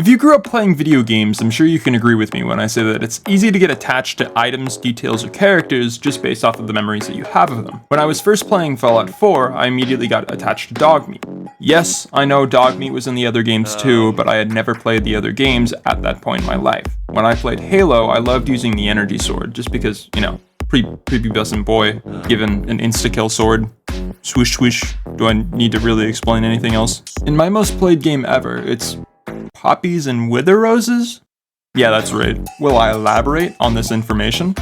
If you grew up playing video games, I'm sure you can agree with me when I say that it's easy to get attached to items, details, or characters just based off of the memories that you have of them. When I was first playing Fallout 4, I immediately got attached to Dogmeat. Yes, I know Dogmeat was in the other games too, but I had never played the other games at that point in my life. When I played Halo, I loved using the energy sword, just because, you know, prepubescent boy, given an insta-kill sword. Swish swish. Do I need to really explain anything else? In my most played game ever, it's poppies and wither roses? Yeah, that's right. Will I elaborate on this information?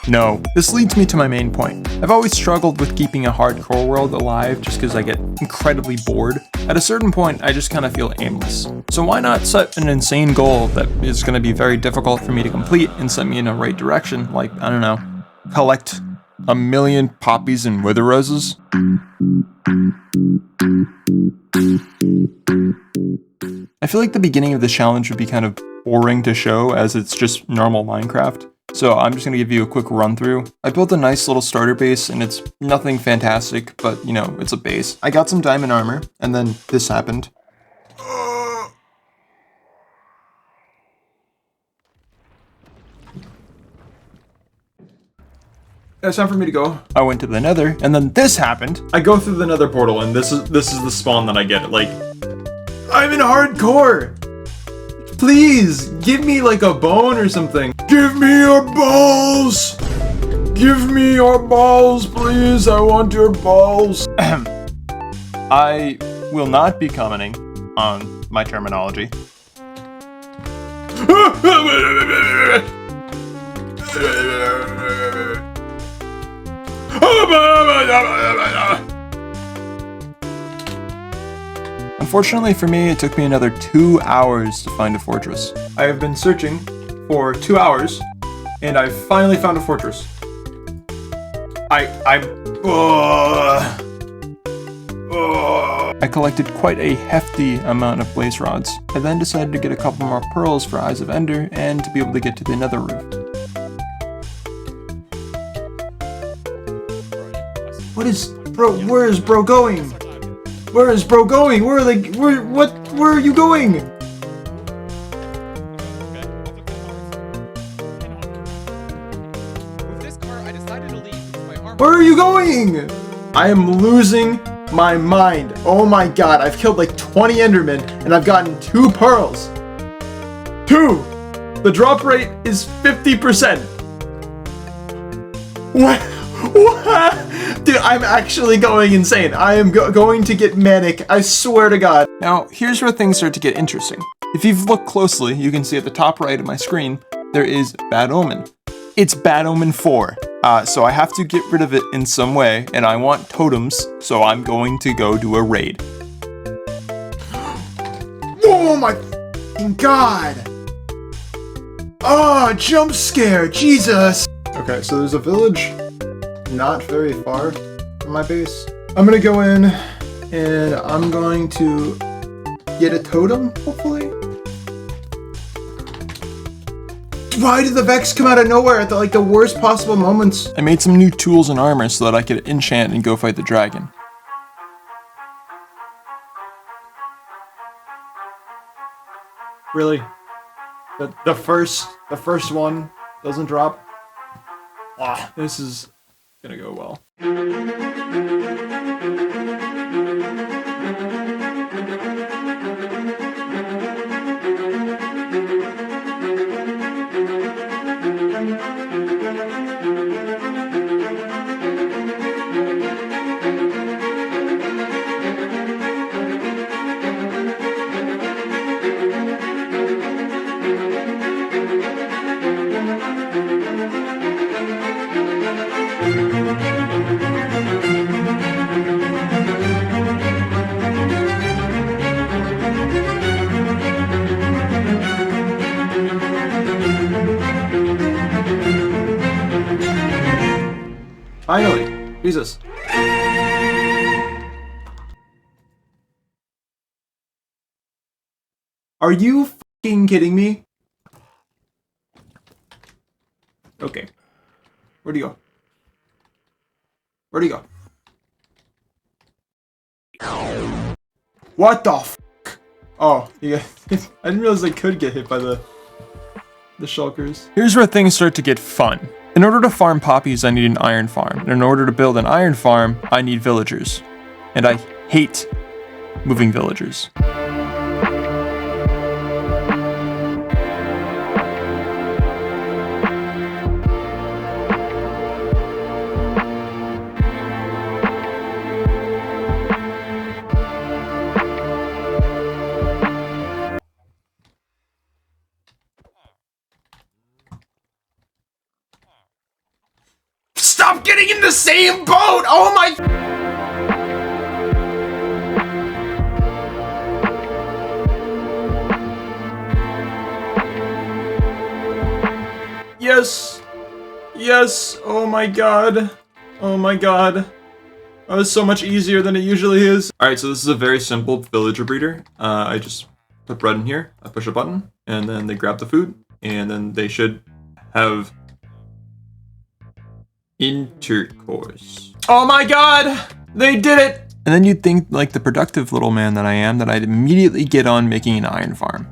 No. This leads me to my main point. I've always struggled with keeping a hardcore world alive just because I get incredibly bored. At a certain point, I just kind of feel aimless. So why not set an insane goal that is going to be very difficult for me to complete and set me in a right direction, like, I don't know, collect 1,000,000 poppies and wither roses? I feel like the beginning of the challenge would be kind of boring to show as it's just normal Minecraft. So I'm just going to give you a quick run through. I built a nice little starter base and it's nothing fantastic, but you know, it's a base. I got some diamond armor and then this happened. It's time for me to go. I went to the nether, and then this happened. I go through the nether portal, and this is the spawn that I get. Like, I'm in hardcore! Please, give me like a bone or something. Give me your balls! Give me your balls, please, I want your balls. I will not be commenting on my terminology. Unfortunately for me, it took me another 2 hours to find a fortress. I have been searching for 2 hours, and I finally found a fortress. I collected quite a hefty amount of blaze rods. I then decided to get a couple more pearls for Eyes of Ender and to be able to get to the nether roof. What is, bro, where is bro going? Where is bro going? Where are you going? Where are you going? I am losing my mind. Oh my god, I've killed like 20 endermen and I've gotten 2 pearls. 2! The drop rate is 50%. What? What? Dude, I'm actually going insane. I am going to get manic. I swear to God. Now, here's where things start to get interesting. If you've looked closely, you can see at the top right of my screen, there is Bad Omen. It's Bad Omen 4. So I have to get rid of it in some way, and I want totems, so I'm going to go do a raid. Oh my f***ing God! Oh, jump scare, Jesus! Okay, so there's a village not very far from my base. I'm gonna go in and I'm going to get a totem, hopefully. Why did the Vex come out of nowhere at the worst possible moments? I made some new tools and armor so that I could enchant and go fight the dragon. Really? The first one doesn't drop? Ah, this is gonna go well. Finally! Jesus. Are you f***ing kidding me? Okay. Where'd he go? Where'd he go? What the f***? Oh, yeah. I didn't realize I could get hit by the shulkers. Here's where things start to get fun. In order to farm poppies, I need an iron farm. And in order to build an iron farm, I need villagers. And I hate moving villagers. Stop getting in the same boat! Oh my... Yes! Yes! Oh my god. Oh my god. That was so much easier than it usually is. Alright, so this is a very simple villager breeder. I just put bread in here, I push a button, and then they grab the food, and then they should have intercourse. Oh my god! They did it! And then you'd think, like the productive little man that I am, that I'd immediately get on making an iron farm.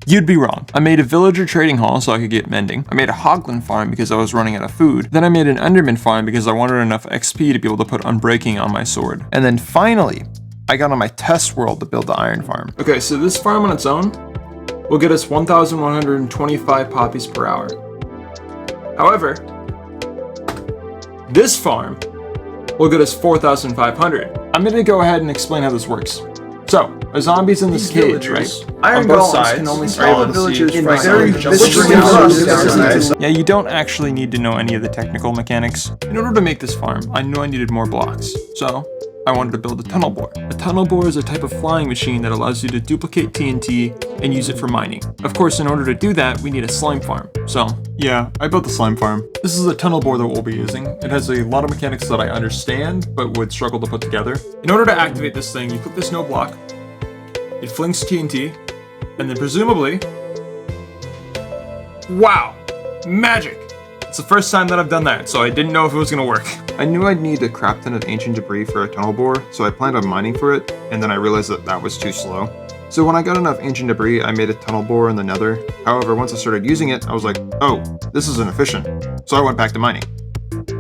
You'd be wrong. I made a villager trading hall so I could get mending. I made a hoglin farm because I was running out of food. Then I made an enderman farm because I wanted enough XP to be able to put unbreaking on my sword. And then finally, I got on my test world to build the iron farm. Okay, so this farm on its own will get us 1,125 poppies per hour. However, this farm will get us 4,500. I'm gonna go ahead and explain how this works. So, a zombie's in this cage, right? Iron On both golems sides can only are spawn able to villagers see from very very Yeah, you don't actually need to know any of the technical mechanics. In order to make this farm, I knew I needed more blocks. So, I wanted to build a tunnel bore. A tunnel bore is a type of flying machine that allows you to duplicate TNT and use it for mining. Of course, in order to do that, we need a slime farm. So, yeah, I built the slime farm. This is a tunnel bore that we'll be using. It has a lot of mechanics that I understand, but would struggle to put together. In order to activate this thing, you click this no block, it flings TNT, and then presumably... Wow! Magic! It's the first time that I've done that, so I didn't know if it was gonna work. I knew I'd need a crap ton of ancient debris for a tunnel bore, so I planned on mining for it, and then I realized that that was too slow. So when I got enough ancient debris, I made a tunnel bore in the nether. However, once I started using it, I was like, oh, this is inefficient. So I went back to mining.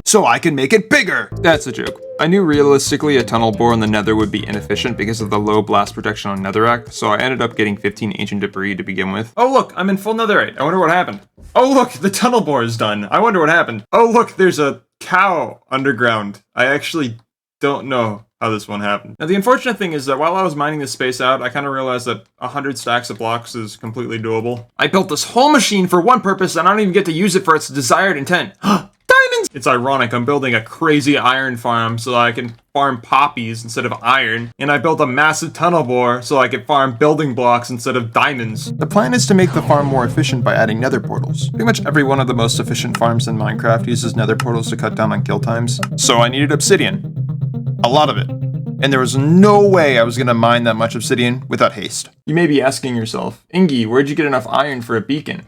So I can make it bigger! That's a joke. I knew realistically a tunnel bore in the nether would be inefficient because of the low blast protection on netherrack, so I ended up getting 15 ancient debris to begin with. Oh look, I'm in full netherite. I wonder what happened. Oh look, the tunnel bore is done. I wonder what happened. Oh look, there's a cow underground. I actually don't know how this one happened. Now the unfortunate thing is that while I was mining this space out, I kind of realized that 100 stacks of blocks is completely doable. I built this whole machine for one purpose and I don't even get to use it for its desired intent. Diamonds! It's ironic, I'm building a crazy iron farm so that I can farm poppies instead of iron, and I built a massive tunnel bore so I can farm building blocks instead of diamonds. The plan is to make the farm more efficient by adding nether portals. Pretty much every one of the most efficient farms in Minecraft uses nether portals to cut down on kill times. So I needed obsidian. A lot of it. And there was no way I was gonna mine that much obsidian without haste. You may be asking yourself, Ingy, where'd you get enough iron for a beacon?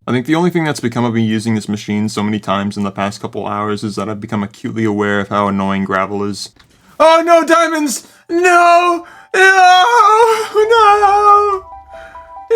I think the only thing that's become of me using this machine so many times in the past couple hours is that I've become acutely aware of how annoying gravel is. Oh no, diamonds! No! No! No!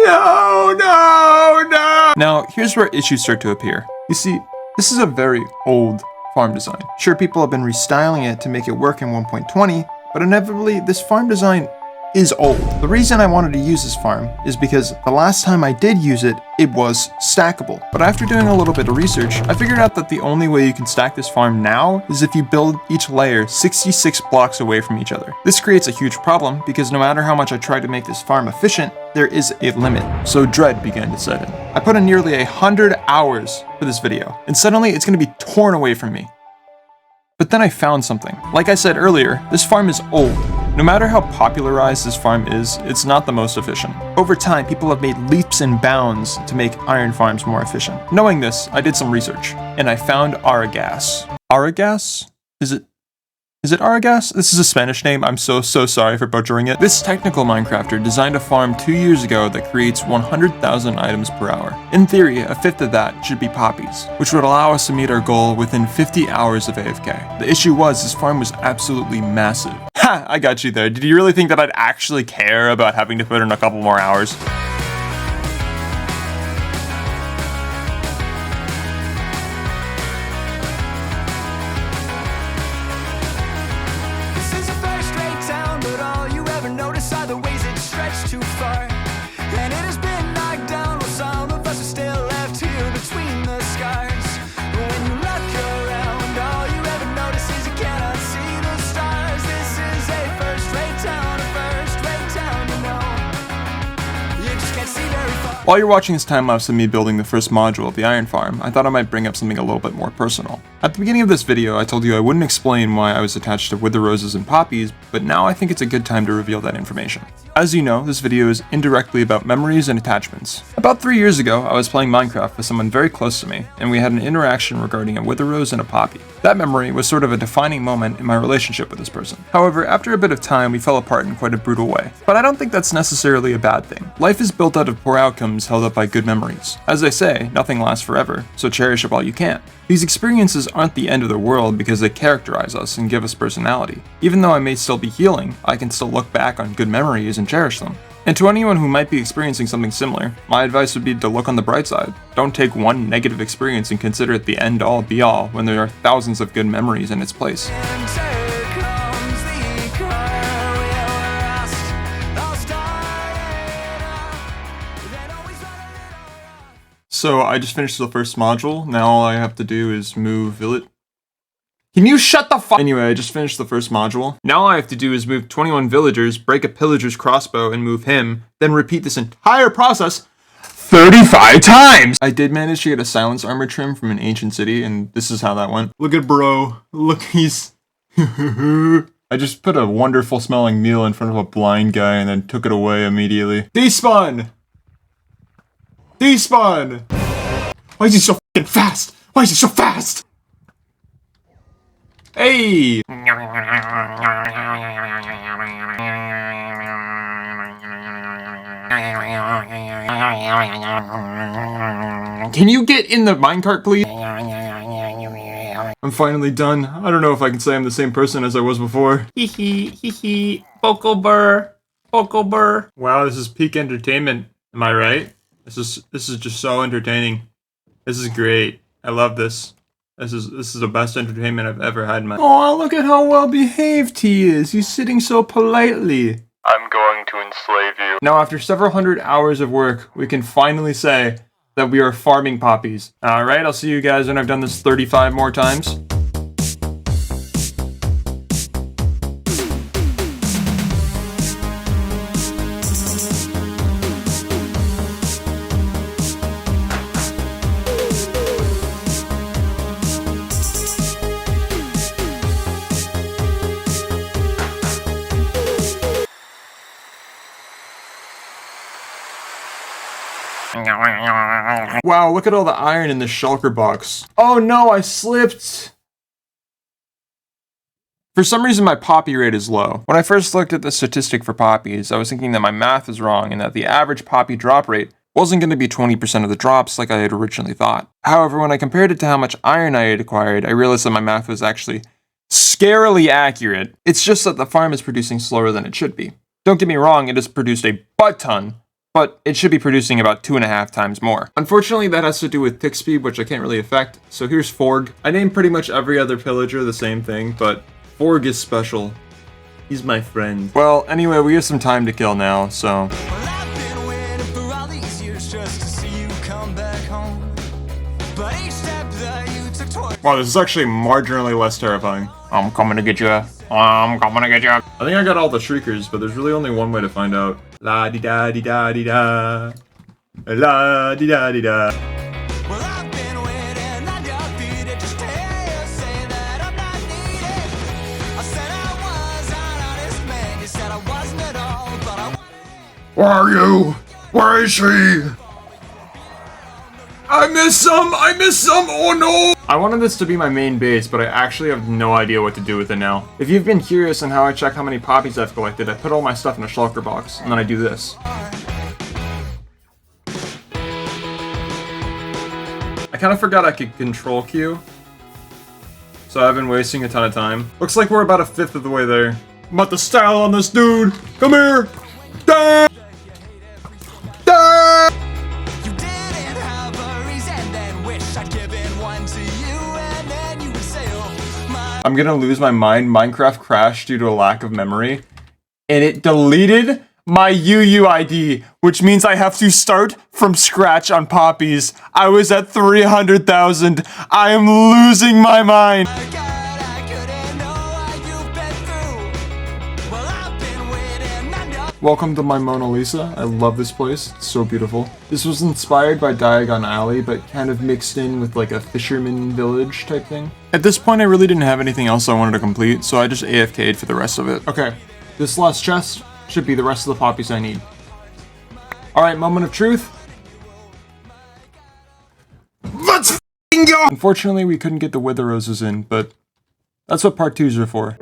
No! No! Now, here's where issues start to appear. You see, this is a very old farm design. Sure, people have been restyling it to make it work in 1.20, but inevitably, this farm design is old. The reason I wanted to use this farm is because the last time I did use it, it was stackable. But after doing a little bit of research, I figured out that the only way you can stack this farm now is if you build each layer 66 blocks away from each other. This creates a huge problem because no matter how much I try to make this farm efficient, there is a limit. So dread began to set in. I put in nearly 100 hours for this video, and suddenly it's going to be torn away from me. But then I found something. Like I said earlier, this farm is old. No matter how popularized this farm is, it's not the most efficient. Over time, people have made leaps and bounds to make iron farms more efficient. Knowing this, I did some research, and I found Aurigas. Aurigas? Is it Is it Aurigas? This is a Spanish name. I'm so sorry for butchering it. This technical Minecrafter designed a farm 2 years ago that creates 100,000 items per hour. In theory, a fifth of that should be poppies, which would allow us to meet our goal within 50 hours of AFK. The issue was this farm was absolutely massive. Ha! I got you there. Did you really think that I'd actually care about having to put in a couple more hours? The ways it stretched too far, and it has been knocked down while some of us are still left here between the scars. But when you look around, all you ever notice is you cannot see the stars. This is a first-rate town, you know. You just can't see very far. While you're watching this time-lapse of me building the first module of the iron farm, I thought I might bring up something a little bit more personal. At the beginning of this video, I told you I wouldn't explain why I was attached to wither roses and poppies, but now I think it's a good time to reveal that information. As you know, this video is indirectly about memories and attachments. About 3 years ago, I was playing Minecraft with someone very close to me, and we had an interaction regarding a wither rose and a poppy. That memory was sort of a defining moment in my relationship with this person. However, after a bit of time, we fell apart in quite a brutal way. But I don't think that's necessarily a bad thing. Life is built out of poor outcomes held up by good memories. As they say, nothing lasts forever, so cherish it while you can. These experiences aren't the end of the world because they characterize us and give us personality. Even though I may still be healing, I can still look back on good memories and cherish them. And to anyone who might be experiencing something similar, my advice would be to look on the bright side. Don't take one negative experience and consider it the end-all be-all when there are thousands of good memories in its place. So I just finished the first module. Now all I have to do is move village. Can you shut the fuck? Anyway, I just finished the first module. Now all I have to do is move 21 villagers, break a pillager's crossbow and move him, then repeat this entire process 35 times! I did manage to get a silence armor trim from an ancient city, and this is how that went. Look at bro. Look, he's... I just put a wonderful smelling meal in front of a blind guy and then took it away immediately. Despawn! Despawn! Why is he so fucking fast? Why is he so fast? Hey! Can you get in the minecart, please? I'm finally done. I don't know if I can say I'm the same person as I was before. Hee hee, Boko burr. Wow, this is peak entertainment. Am I right? This is just so entertaining. This is great. I love this. This is the best entertainment I've ever had in my... Oh, look at how well behaved he is. He's sitting so politely. I'm going to enslave you. Now, after several hundred hours of work, we can finally say that we are farming poppies. Alright, I'll see you guys when I've done this 35 more times. Wow, look at all the iron in this shulker box. Oh no, I slipped! For some reason my poppy rate is low. When I first looked at the statistic for poppies, I was thinking that my math was wrong and that the average poppy drop rate wasn't going to be 20% of the drops like I had originally thought. However, when I compared it to how much iron I had acquired, I realized that my math was actually scarily accurate. It's just that the farm is producing slower than it should be. Don't get me wrong, it has produced a butt ton, but it should be producing about 2.5 times more. Unfortunately, that has to do with tick speed, which I can't really affect. So here's Forg. I named pretty much every other pillager the same thing, but Forg is special. He's my friend. Well, anyway, we have some time to kill now, so... Well, I've been waiting for all these years just to see you come back home. But each step that you took toward... Wow, this is actually marginally less terrifying. I'm coming to get you. I'm coming to get you. I think I got all the shriekers, but there's really only one way to find out. La-di-da-di-da-di-da. La-di-da-di-da. Well, I've been waiting on your feet to just hear you say that I'm not needed. I said I was an honest man. You said I wasn't at all, but I wanted... Where are you? Where is she? I miss some! Oh no! I wanted this to be my main base, but I actually have no idea what to do with it now. If you've been curious on how I check how many poppies I've collected, I put all my stuff in a shulker box, and then I do this. I kind of forgot I could control Q, so I've been wasting a ton of time. Looks like we're about a fifth of the way there. I'm about to style on this dude! Come here! Damn! Damn! You didn't have worries and then wish I'd given one to you, and then you would say, oh, my. I'm gonna lose my mind. Minecraft crashed due to a lack of memory, and it deleted my UUID, which means I have to start from scratch on poppies. I was at 300,000. I am losing my mind. God, I couldn't know what you've been through. Well, I've been waiting, I know. Welcome to my Mona Lisa. I love this place. It's so beautiful. This was inspired by Diagon Alley, but kind of mixed in with like a fisherman village type thing. At this point, I really didn't have anything else I wanted to complete, so I just AFK'd for the rest of it. Okay, this last chest should be the rest of the poppies I need. Alright, moment of truth. Let's f***ing go! Unfortunately, we couldn't get the wither roses in, but that's what part 2s are for.